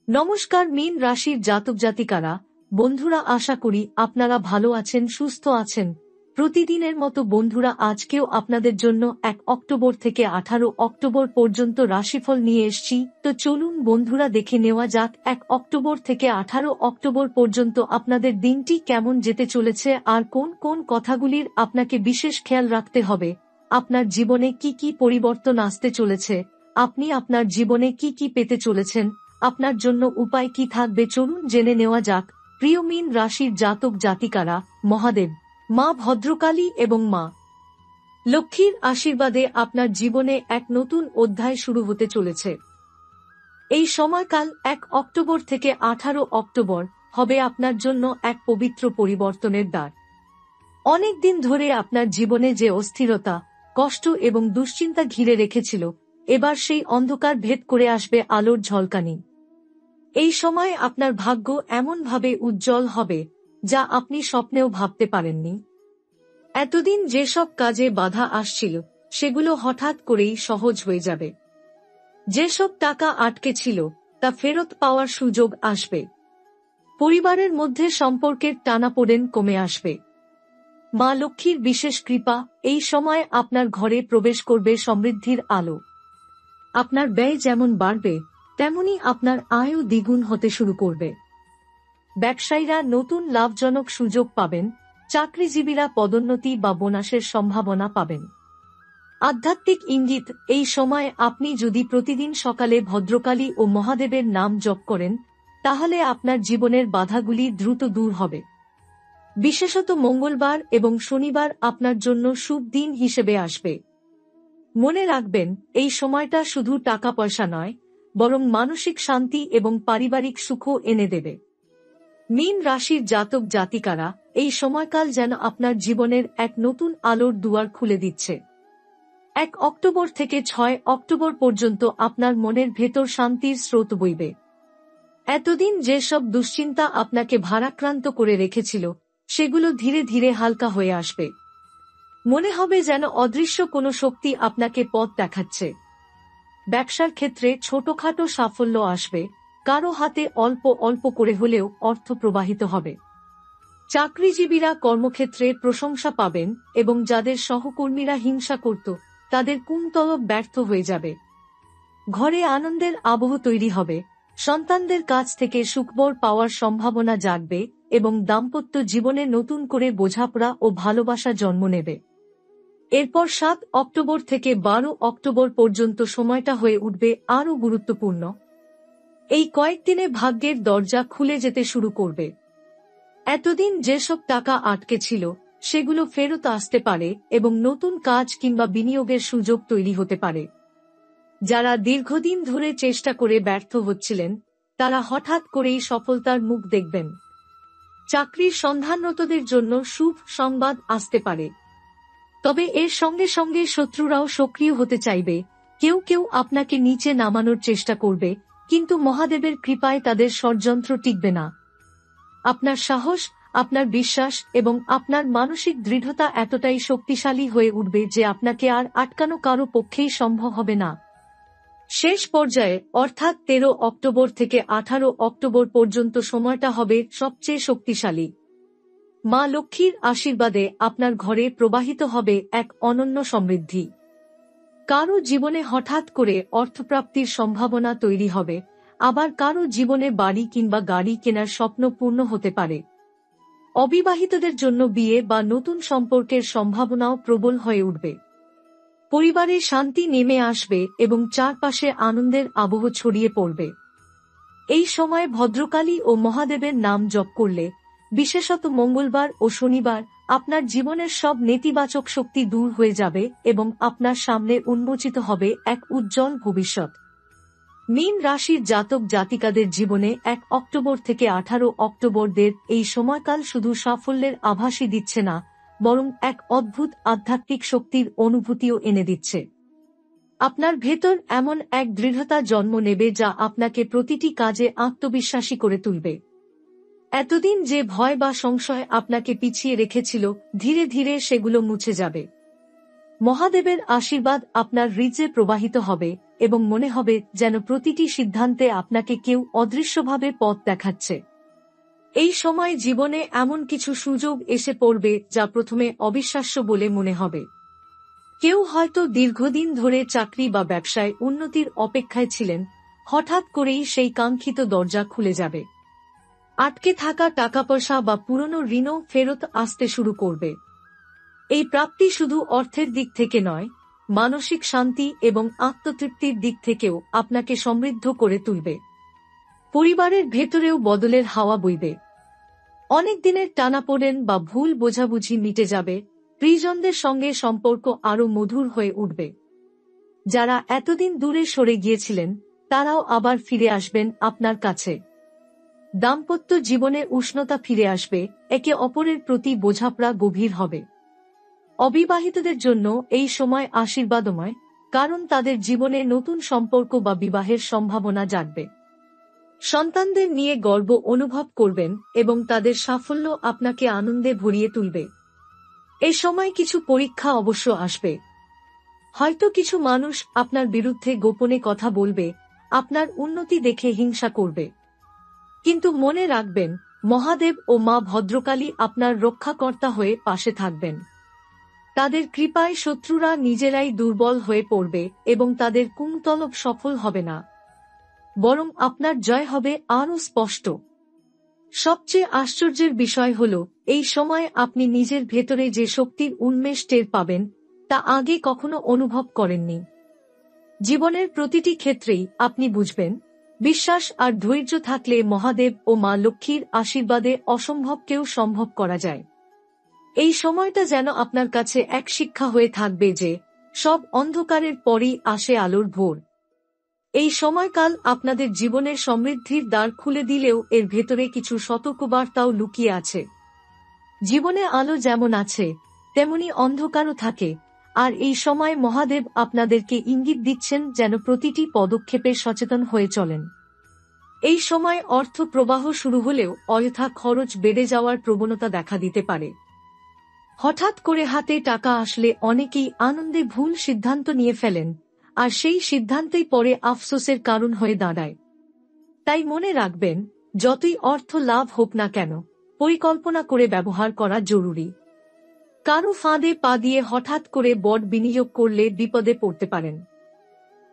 নমস্কার মীন রাশির জাতক জাতিকারা, বন্ধুরা, আশা করি আপনারা ভালো আছেন, সুস্থ আছেন। প্রতিদিনের মতো বন্ধুরা, আজকেও আপনাদের জন্য 1 অক্টোবর থেকে 18 অক্টোবর পর্যন্ত রাশিফল নিয়ে এসেছি। তো চলুন বন্ধুরা, দেখে নেওয়া যাক 1 অক্টোবর থেকে 18 অক্টোবর পর্যন্ত আপনাদের দিনটি কেমন যেতে চলেছে আর কোন কোন কথাগুলির আপনাকে বিশেষ খেয়াল রাখতে হবে। আপনার জীবনে কি কি পরিবর্তন আসতে চলেছে, আপনি আপনার জীবনে কি কি পেতে চলেছেন, আপনার জন্য উপায় কি থাকবে, চলুন জেনে নেওয়া যাক। প্রিয় মীন রাশির জাতক জাতিকারা, মহাদেব, মা ভদ্রকালী এবং মা লক্ষ্মীর আশীর্বাদে আপনার জীবনে এক নতুন অধ্যায় শুরু হতে চলেছে। এই সময়কাল 1 অক্টোবর থেকে 18 অক্টোবর হবে আপনার জন্য এক পবিত্র পরিবর্তনের দ্বার। অনেক দিন ধরে আপনার জীবনে যে অস্থিরতা, কষ্ট এবং দুশ্চিন্তা ঘিরে রেখেছিল, এবার সেই অন্ধকার ভেদ করে আসবে আলোর ঝলকানি। এই সময় আপনার ভাগ্য এমনভাবে উজ্জ্বল হবে যা আপনি স্বপ্নেও ভাবতে পারেননি। এতদিন যেসব কাজে বাধা আসছিল সেগুলো হঠাৎ করেই সহজ হয়ে যাবে। যেসব টাকা আটকে ছিল তা ফেরত পাওয়ার সুযোগ আসবে। পরিবারের মধ্যে সম্পর্কের টানাপোড়েন কমে আসবে। মা লক্ষ্মীর বিশেষ কৃপা এই সময় আপনার ঘরে প্রবেশ করবে সমৃদ্ধির আলো। আপনার ব্যয় যেমন বাড়বে তেমনি আপনার আয়ও দ্বিগুণ হতে শুরু করবে। ব্যবসায়ীরা নতুন লাভজনক সুযোগ পাবেন, চাকরিজীবীরা পদোন্নতি বা বোনাসের সম্ভাবনা পাবেন। আধ্যাত্মিক ইঙ্গিত এই সময় আপনি যদি প্রতিদিন সকালে ভদ্রকালী ও মহাদেবের নাম জপ করেন তাহলে আপনার জীবনের বাধাগুলি দ্রুত দূর হবে। বিশেষত মঙ্গলবার এবং শনিবার আপনার জন্য শুভ দিন হিসেবে আসবে। মনে রাখবেন, এই সময়টা শুধু টাকা পয়সা নয়, বরং মানসিক শান্তি এবং পারিবারিক সুখও এনে দেবে। মীন রাশির জাতক জাতিকারা, এই সময়কাল যেন আপনার জীবনের এক নতুন আলোর দুয়ার খুলে দিচ্ছে। 1 অক্টোবর থেকে 6 অক্টোবর পর্যন্ত আপনার মনের ভেতর শান্তির স্রোত বইবে। এতদিন যেসব দুশ্চিন্তা আপনাকে ভারাক্রান্ত করে রেখেছিল সেগুলো ধীরে ধীরে হালকা হয়ে আসবে। মনে হবে যেন অদৃশ্য কোনো শক্তি আপনাকে পথ দেখাচ্ছে। ব্যবসার ক্ষেত্রে ছোটখাটো সাফল্য আসবে, কারো হাতে অল্প অল্প করে হলেও অর্থ প্রবাহিত হবে। চাকরিজীবীরা কর্মক্ষেত্রে প্রশংসা পাবেন এবং যাদের সহকর্মীরা হিংসা করত তাদের কুমতলব ব্যর্থ হয়ে যাবে। ঘরে আনন্দের আবহ তৈরি হবে, সন্তানদের কাছ থেকে সুখবর পাওয়ার সম্ভাবনা জাগবে এবং দাম্পত্য জীবনে নতুন করে বোঝাপড়া ও ভালোবাসা জন্ম নেবে। এরপর 7 অক্টোবর থেকে 12 অক্টোবর পর্যন্ত সময়টা হয়ে উঠবে আরও গুরুত্বপূর্ণ। এই কয়েকদিনে ভাগ্যের দরজা খুলে যেতে শুরু করবে। এতদিন যেসব টাকা আটকে ছিল সেগুলো ফেরত আসতে পারে এবং নতুন কাজ কিংবা বিনিয়োগের সুযোগ তৈরি হতে পারে। যারা দীর্ঘদিন ধরে চেষ্টা করে ব্যর্থ হচ্ছিলেন তারা হঠাৎ করেই সফলতার মুখ দেখবেন। চাকরির সন্ধানরতদের জন্য শুভ সংবাদ আসতে পারে। তবে এর সঙ্গে সঙ্গে শত্রুরাও সক্রিয় হতে চাইবে। কেউ কেউ আপনাকে নিচে নামানোর চেষ্টা করবে, কিন্তু মহাদেবের কৃপায় তাদের ষড়যন্ত্র টিকবে না। আপনার সাহস, আপনার বিশ্বাস এবং আপনার মানসিক দৃঢ়তা এতটাই শক্তিশালী হয়ে উঠবে যে আপনাকে আর আটকানো কারো পক্ষেই সম্ভব হবে না। শেষ পর্যায়ে অর্থাৎ 13 অক্টোবর থেকে 18 অক্টোবর পর্যন্ত সময়টা হবে সবচেয়ে শক্তিশালী। মা লক্ষ্মীর আশীর্বাদে আপনার ঘরে প্রবাহিত হবে এক অনন্য সমৃদ্ধি। কারো জীবনে হঠাৎ করে অর্থপ্রাপ্তির সম্ভাবনা তৈরি হবে, আবার কারো জীবনে বাড়ি কিংবা গাড়ি কেনার স্বপ্ন পূর্ণ হতে পারে। অবিবাহিতদের জন্য বিয়ে বা নতুন সম্পর্কের সম্ভাবনাও প্রবল হয়ে উঠবে। পরিবারে শান্তি নেমে আসবে এবং চারপাশে আনন্দের আবহ ছড়িয়ে পড়বে। এই সময় ভদ্রকালী ও মহাদেবের নাম জপ করলে, বিশেষত মঙ্গলবার ও শনিবার, আপনার জীবনের সব নেতিবাচক শক্তি দূর হয়ে যাবে এবং আপনার সামনে উন্মোচিত হবে এক উজ্জ্বল ভবিষ্যৎ। মীন রাশির জাতক জাতিকাদের জীবনে 1 অক্টোবর থেকে 18 অক্টোবরদের এই সময়কাল শুধু সাফল্যের আভাসই দিচ্ছে না, বরং এক অদ্ভুত আধ্যাত্মিক শক্তির অনুভূতিও এনে দিচ্ছে। আপনার ভেতর এমন এক দৃঢ়তা জন্ম নেবে যা আপনাকে প্রতিটি কাজে আত্মবিশ্বাসী করে তুলবে। এতদিন যে ভয় বা সংশয় আপনাকে পিছিয়ে রেখেছিল ধীরে ধীরে সেগুলো মুছে যাবে। মহাদেবের আশীর্বাদ আপনার হৃদয়ে প্রবাহিত হবে এবং মনে হবে যেন প্রতিটি সিদ্ধান্তে আপনাকে কেউ অদৃশ্যভাবে পথ দেখাচ্ছে। এই সময় জীবনে এমন কিছু সুযোগ এসে পড়বে যা প্রথমে অবিশ্বাস্য বলে মনে হবে। কেউ হয়তো দীর্ঘদিন ধরে চাকরি বা ব্যবসায় উন্নতির অপেক্ষায় ছিলেন, হঠাৎ করেই সেই কাঙ্ক্ষিত দরজা খুলে যাবে। আটকে থাকা টাকাপয়সা বা পুরনো ঋণও ফেরত আসতে শুরু করবে। এই প্রাপ্তি শুধু অর্থের দিক থেকে নয়, মানসিক শান্তি এবং আত্মতৃপ্তির দিক থেকেও আপনাকে সমৃদ্ধ করে তুলবে। পরিবারের ভেতরেও বদলের হাওয়া বইবে। অনেক দিনের টানাপোড়েন বা ভুল বোঝাবুঝি মিটে যাবে, প্রিয়জনদের সঙ্গে সম্পর্ক আরও মধুর হয়ে উঠবে। যারা এতদিন দূরে সরে গিয়েছিলেন তারাও আবার ফিরে আসবেন আপনার কাছে। দাম্পত্য জীবনে উষ্ণতা ফিরে আসবে, একে অপরের প্রতি বোঝাপড়া গভীর হবে। অবিবাহিতদের জন্য এই সময় আশীর্বাদময়, কারণ তাদের জীবনে নতুন সম্পর্ক বা বিবাহের সম্ভাবনা জাগবে। সন্তানদের নিয়ে গর্ব অনুভব করবেন এবং তাদের সাফল্য আপনাকে আনন্দে ভরিয়ে তুলবে। এ সময় কিছু পরীক্ষা অবশ্য আসবে। হয়তো কিছু মানুষ আপনার বিরুদ্ধে গোপনে কথা বলবে, আপনার উন্নতি দেখে হিংসা করবে। কিন্তু মনে রাখবেন, মহাদেব ও মা ভদ্রকালী আপনার রক্ষাকর্তা হয়ে পাশে থাকবেন। তাদের কৃপায় শত্রুরা নিজেরাই দুর্বল হয়ে পড়বে এবং তাদের কুমতলব সফল হবে না, বরং আপনার জয় হবে আরও স্পষ্ট। সবচেয়ে আশ্চর্যের বিষয় হল, এই সময় আপনি নিজের ভেতরে যে শক্তির উন্মেষ টের পাবেন তা আগে কখনো অনুভব করেননি। জীবনের প্রতিটি ক্ষেত্রেই আপনি বুঝবেন, বিশ্বাস আর ধৈর্য থাকলে মহাদেব ও মা লক্ষ্মীর আশীর্বাদে অসম্ভবকেও সম্ভব করা যায়। এই সময়টা যেন আপনার কাছে এক শিক্ষা হয়ে থাকবে যে সব অন্ধকারের পরেই আসে আলোর ভোর। এই সময়কাল আপনাদের জীবনের সমৃদ্ধির দ্বার খুলে দিলেও এর ভেতরে কিছু সতর্কবার্তাও লুকিয়ে আছে। জীবনে আলো যেমন আছে তেমনি অন্ধকারও থাকে, আর এই সময় মহাদেব আপনাদেরকে ইঙ্গিত দিচ্ছেন যেন প্রতিটি পদক্ষেপে সচেতন হয়ে চলেন। এই সময় অর্থ প্রবাহ শুরু হলেও অযথা খরচ বেড়ে যাওয়ার প্রবণতা দেখা দিতে পারে। হঠাৎ করে হাতে টাকা আসলে অনেকেই আনন্দে ভুল সিদ্ধান্ত নিয়ে ফেলেন, আর সেই সিদ্ধান্তেই পরে আফসোসের কারণ হয়ে দাঁড়ায়। তাই মনে রাখবেন, যতই অর্থ লাভ হোক না কেন, পরিকল্পনা করে ব্যবহার করা জরুরি। কারো ফাঁদে পা দিয়ে হঠাৎ করে বড় বিনিয়োগ করলে বিপদে পড়তে পারেন।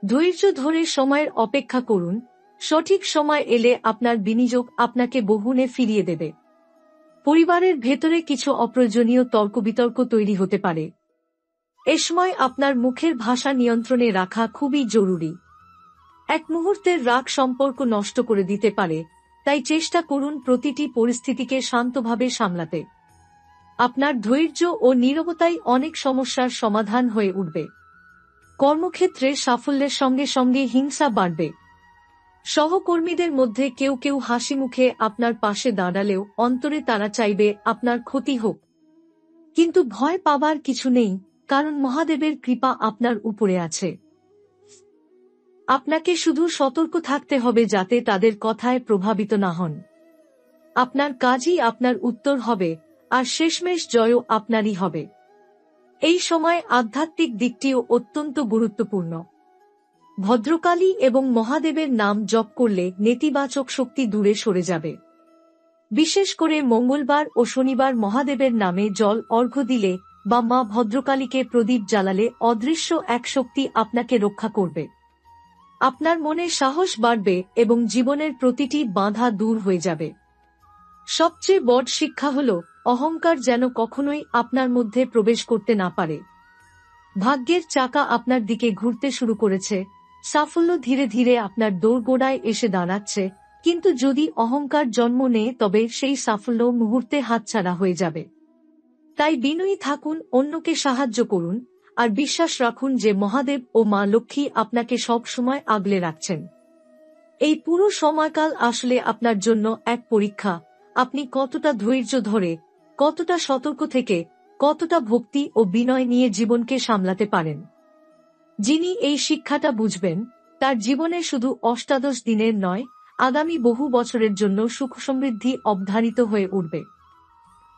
ধৈর্য ধরে সময়ের অপেক্ষা করুন, সঠিক সময় এলে আপনার বিনিয়োগ আপনাকে বহুগুণে ফিরিয়ে দেবে। পরিবারের ভেতরে কিছু অপ্রয়োজনীয় তর্ক-বিতর্ক তৈরি হতে পারে। এ সময় আপনার মুখের ভাষা নিয়ন্ত্রণে রাখা খুবই জরুরি। এক মুহূর্তের রাগ সম্পর্ক নষ্ট করে দিতে পারে, তাই চেষ্টা করুন প্রতিটি পরিস্থিতিকে শান্তভাবে সামলাতে। আপনার ধৈর্য ও নীরবতাই অনেক সমস্যার সমাধান হয়ে উঠবে। কর্মক্ষেত্রে সাফল্যের সঙ্গে সঙ্গে হিংসা বাড়বে। সহকর্মীদের মধ্যে কেউ কেউ হাসি মুখে আপনার পাশে দাঁড়ালেও অন্তরে তারা চাইবে আপনার ক্ষতি হোক। কিন্তু ভয় পাবার কিছু নেই, কারণ মহাদেবের কৃপা আপনার উপরে আছে। আপনাকে শুধু সতর্ক থাকতে হবে যাতে তাদের কথায় প্রভাবিত না হন। আপনার কাজই আপনার উত্তর হবে, আর শেষমেশ জয়ও আপনারই হবে। এই সময় আধ্যাত্মিক দিকটিও অত্যন্ত গুরুত্বপূর্ণ। ভদ্রকালী এবং মহাদেবের নাম জপ করলে নেতিবাচক শক্তি দূরে সরে যাবে। বিশেষ করে মঙ্গলবার ও শনিবার মহাদেবের নামে জল অর্ঘ্য দিলে বা মা ভদ্রকালীকে প্রদীপ জ্বালালে অদৃশ্য এক শক্তি আপনাকে রক্ষা করবে। আপনার মনে সাহস বাড়বে এবং জীবনের প্রতিটি বাধা দূর হয়ে যাবে। সবচেয়ে বড় শিক্ষা হল, অহংকার যেন কখনোই আপনার মধ্যে প্রবেশ করতে না পারে। ভাগ্যের চাকা আপনার দিকে ঘুরতে শুরু করেছে, সাফল্য ধীরে ধীরে আপনার দোরগোড়ায় এসে দাঁড়াচ্ছে, কিন্তু যদি অহংকার জন্ম নেয় তবে সেই সাফল্য মুহূর্তে হাতছাড়া হয়ে যাবে। তাই বিনয়ী থাকুন, অন্যকে সাহায্য করুন, আর বিশ্বাস রাখুন যে মহাদেব ও মা লক্ষ্মী আপনাকে সব সময় আগলে রাখছেন। এই পুরো সময়কাল আসলে আপনার জন্য এক পরীক্ষা। আপনি কতটা ধৈর্য ধরে, কতটা সতর্ক থেকে, কতটা ভক্তি ও বিনয় নিয়ে জীবনকে সামলাতে পারেন। যিনি এই শিক্ষাটা বুঝবেন, তার জীবনে শুধু অষ্টাদশ দিনের নয়, আগামী বহু বছরের জন্য সুখ সমৃদ্ধি অবধারিত হয়ে উঠবে।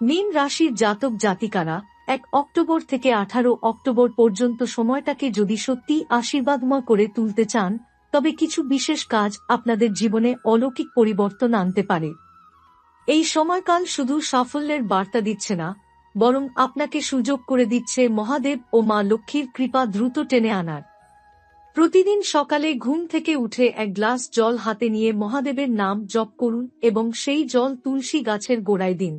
মীন রাশির জাতক জাতিকারা, 1 অক্টোবর থেকে 18 অক্টোবর পর্যন্ত সময়টাকে যদি সত্যি আশীর্বাদময় করে তুলতে চান, তবে কিছু বিশেষ কাজ আপনাদের জীবনে অলৌকিক পরিবর্তন আনতে পারে। এই সময়কাল শুধু সাফল্যের বার্তা দিচ্ছে না, বরং আপনাকে সুযোগ করে দিচ্ছে মহাদেব ও মা লক্ষ্মীর কৃপা দ্রুত টেনে আনার। প্রতিদিন সকালে ঘুম থেকে উঠে 1 গ্লাস জল হাতে নিয়ে মহাদেবের নাম জপ করুন এবং সেই জল তুলসী গাছের গোড়ায় দিন।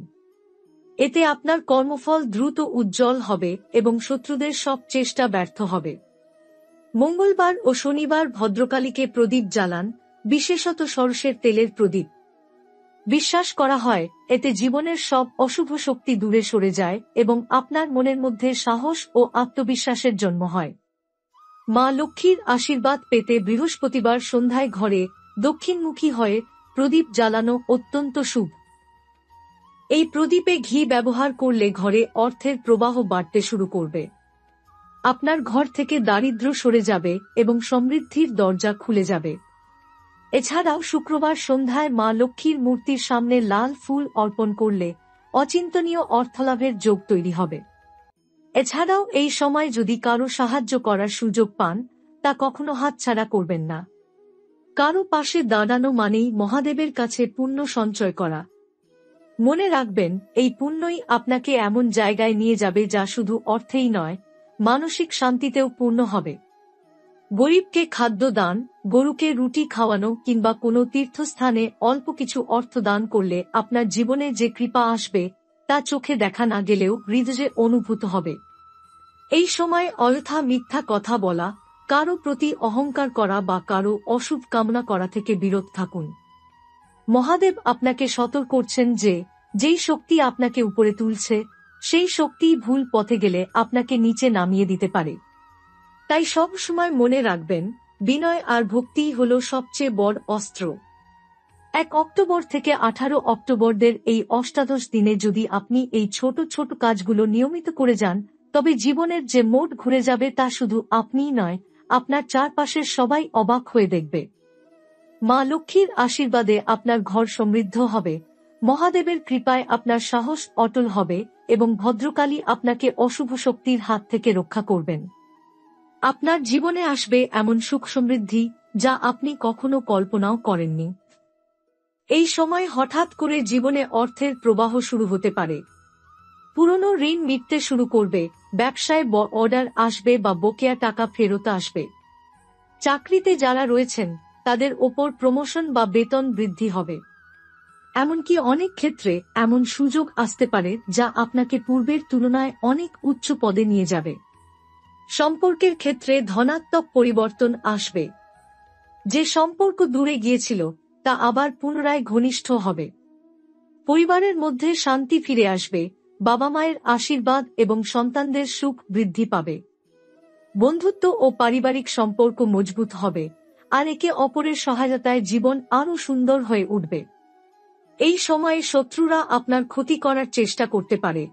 এতে আপনার কর্মফল দ্রুত উজ্জ্বল হবে এবং শত্রুদের সব চেষ্টা ব্যর্থ হবে। মঙ্গলবার ও শনিবার ভদ্রকালীকে প্রদীপ জ্বালান, বিশেষত সরষের তেলের প্রদীপ। বিশ্বাস করা হয় এতে জীবনের সব অশুভ শক্তি দূরে সরে যায় এবং আপনার মনের মধ্যে সাহস ও আত্মবিশ্বাসের জন্ম হয়। মা লক্ষ্মীর আশীর্বাদ পেতে বৃহস্পতিবার সন্ধ্যায় ঘরে দক্ষিণমুখী হয়ে প্রদীপ জ্বালানো অত্যন্ত শুভ। এই প্রদীপে ঘি ব্যবহার করলে ঘরে অর্থের প্রবাহ বাড়তে শুরু করবে। আপনার ঘর থেকে দারিদ্র্য সরে যাবে এবং সমৃদ্ধির দরজা খুলে যাবে। এছাড়াও শুক্রবার সন্ধ্যায় মা লক্ষ্মীর মূর্তির সামনে লাল ফুল অর্পণ করলে অচিন্তনীয় অর্থলাভের যোগ তৈরি হবে। এছাড়াও এই সময় যদি কারো সাহায্য করার সুযোগ পান, তা কখনো হাতছাড়া করবেন না। কারো পাশে দাঁড়ানো মানেই মহাদেবের কাছে পুণ্য সঞ্চয় করা। মনে রাখবেন, এই পুণ্যই আপনাকে এমন জায়গায় নিয়ে যাবে যা শুধু অর্থেই নয়, মানসিক শান্তিতেও পূর্ণ হবে। গরিবকে খাদ্য দান, গরুকে রুটি খাওয়ানো কিংবা কোনো তীর্থস্থানে অল্প কিছু অর্থ দান করলে আপনার জীবনে যে কৃপা আসবে তা চোখে দেখা না গেলেও হৃদয়ে অনুভূত হবে। এই সময় অযথা মিথ্যা কথা বলা, কারো প্রতি অহংকার করা বা কারো অশুভ কামনা করা থেকে বিরত থাকুন। মহাদেব আপনাকে সতর্ক করছেন যে যেই শক্তি আপনাকে উপরে তুলছে, সেই শক্তি ভুল পথে গেলে আপনাকে নিচে নামিয়ে দিতে পারে। তাই সব সময় মনে রাখবেন, বিনয় আর ভক্তিই হল সবচেয়ে বড় অস্ত্র। 1 অক্টোবর থেকে 18 অক্টোবরদের এই অষ্টাদশ দিনে যদি আপনি এই ছোট ছোট কাজগুলো নিয়মিত করে যান, তবে জীবনের যে মোড় ঘুরে যাবে তা শুধু আপনিই নয়, আপনার চারপাশের সবাই অবাক হয়ে দেখবে। মা লক্ষ্মীর আশীর্বাদে আপনার ঘর সমৃদ্ধ হবে, মহাদেবের কৃপায় আপনার সাহস অটল হবে এবং ভদ্রকালী আপনাকে অশুভ শক্তির হাত থেকে রক্ষা করবেন। আপনার জীবনে আসবে এমন সুখ সমৃদ্ধি যা আপনি কখনো কল্পনাও করেননি। এই সময় হঠাৎ করে জীবনে অর্থের প্রবাহ শুরু হতে পারে। পুরনো ঋণ মিটতে শুরু করবে, ব্যবসায় অর্ডার আসবে বা বকেয়া টাকা ফেরত আসবে। চাকরিতে যারা রয়েছেন তাদের ওপর প্রমোশন বা বেতন বৃদ্ধি হবে। এমনকি অনেক ক্ষেত্রে এমন সুযোগ আসতে পারে যা আপনাকে পূর্বের তুলনায় অনেক উচ্চ পদে নিয়ে যাবে। সম্পর্কের ক্ষেত্রে ধনাত্মক পরিবর্তন আসবে। যে সম্পর্ক দূরে গিয়েছিল তা আবার পুনরায় ঘনিষ্ঠ হবে। পরিবারের মধ্যে শান্তি ফিরে আসবে, বাবা মায়ের আশীর্বাদ এবং সন্তানদের সুখ বৃদ্ধি পাবে। বন্ধুত্ব ও পারিবারিক সম্পর্ক মজবুত হবে, আর একে অপরের সহায়তায় জীবন আরও সুন্দর হয়ে উঠবে। এই সময়ে শত্রুরা আপনার ক্ষতি করার চেষ্টা করতে পারে,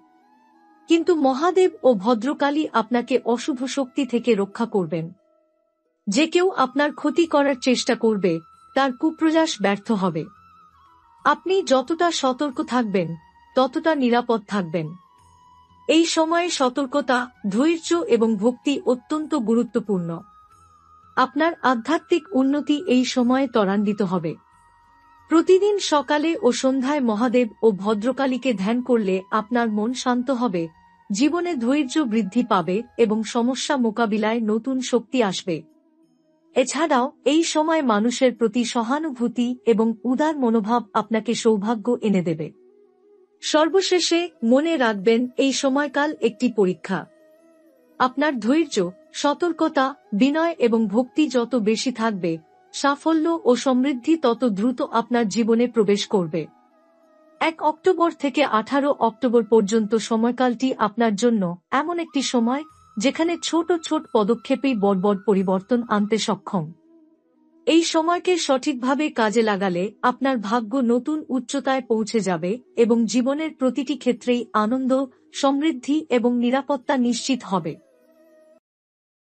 কিন্তু মহাদেব ও ভদ্রকালী আপনাকে অশুভ শক্তি থেকে রক্ষা করবেন। যে কেউ আপনার ক্ষতি করার চেষ্টা করবে তার কুপ্রয়াস ব্যর্থ হবে। আপনি যতটা সতর্ক থাকবেন ততটা নিরাপদ থাকবেন। এই সময়ে সতর্কতা, ধৈর্য এবং ভক্তি অত্যন্ত গুরুত্বপূর্ণ। আপনার আধ্যাত্মিক উন্নতি এই সময়ে ত্বরান্বিত হবে। প্রতিদিন সকালে ও সন্ধ্যায় মহাদেব ও ভদ্রকালীকে ধ্যান করলে আপনার মন শান্ত হবে, জীবনে ধৈর্য বৃদ্ধি পাবে এবং সমস্যা মোকাবিলায় নতুন শক্তি আসবে। এছাড়াও এই সময় মানুষের প্রতি সহানুভূতি এবং উদার মনোভাব আপনাকে সৌভাগ্য এনে দেবে। সর্বশেষে মনে রাখবেন, এই সময়কাল একটি পরীক্ষা। আপনার ধৈর্য, সতর্কতা, বিনয় এবং ভক্তি যত বেশি থাকবে, সাফল্য ও সমৃদ্ধি তত দ্রুত আপনার জীবনে প্রবেশ করবে। 1 অক্টোবর থেকে 18 অক্টোবর পর্যন্ত সময়কালটি আপনার জন্য এমন একটি সময় যেখানে ছোট ছোট পদক্ষেপেই বড় বড় পরিবর্তন আনতে সক্ষম। এই সময়কে সঠিকভাবে কাজে লাগালে আপনার ভাগ্য নতুন উচ্চতায় পৌঁছে যাবে এবং জীবনের প্রতিটি ক্ষেত্রেই আনন্দ, সমৃদ্ধি এবং নিরাপত্তা নিশ্চিত হবে।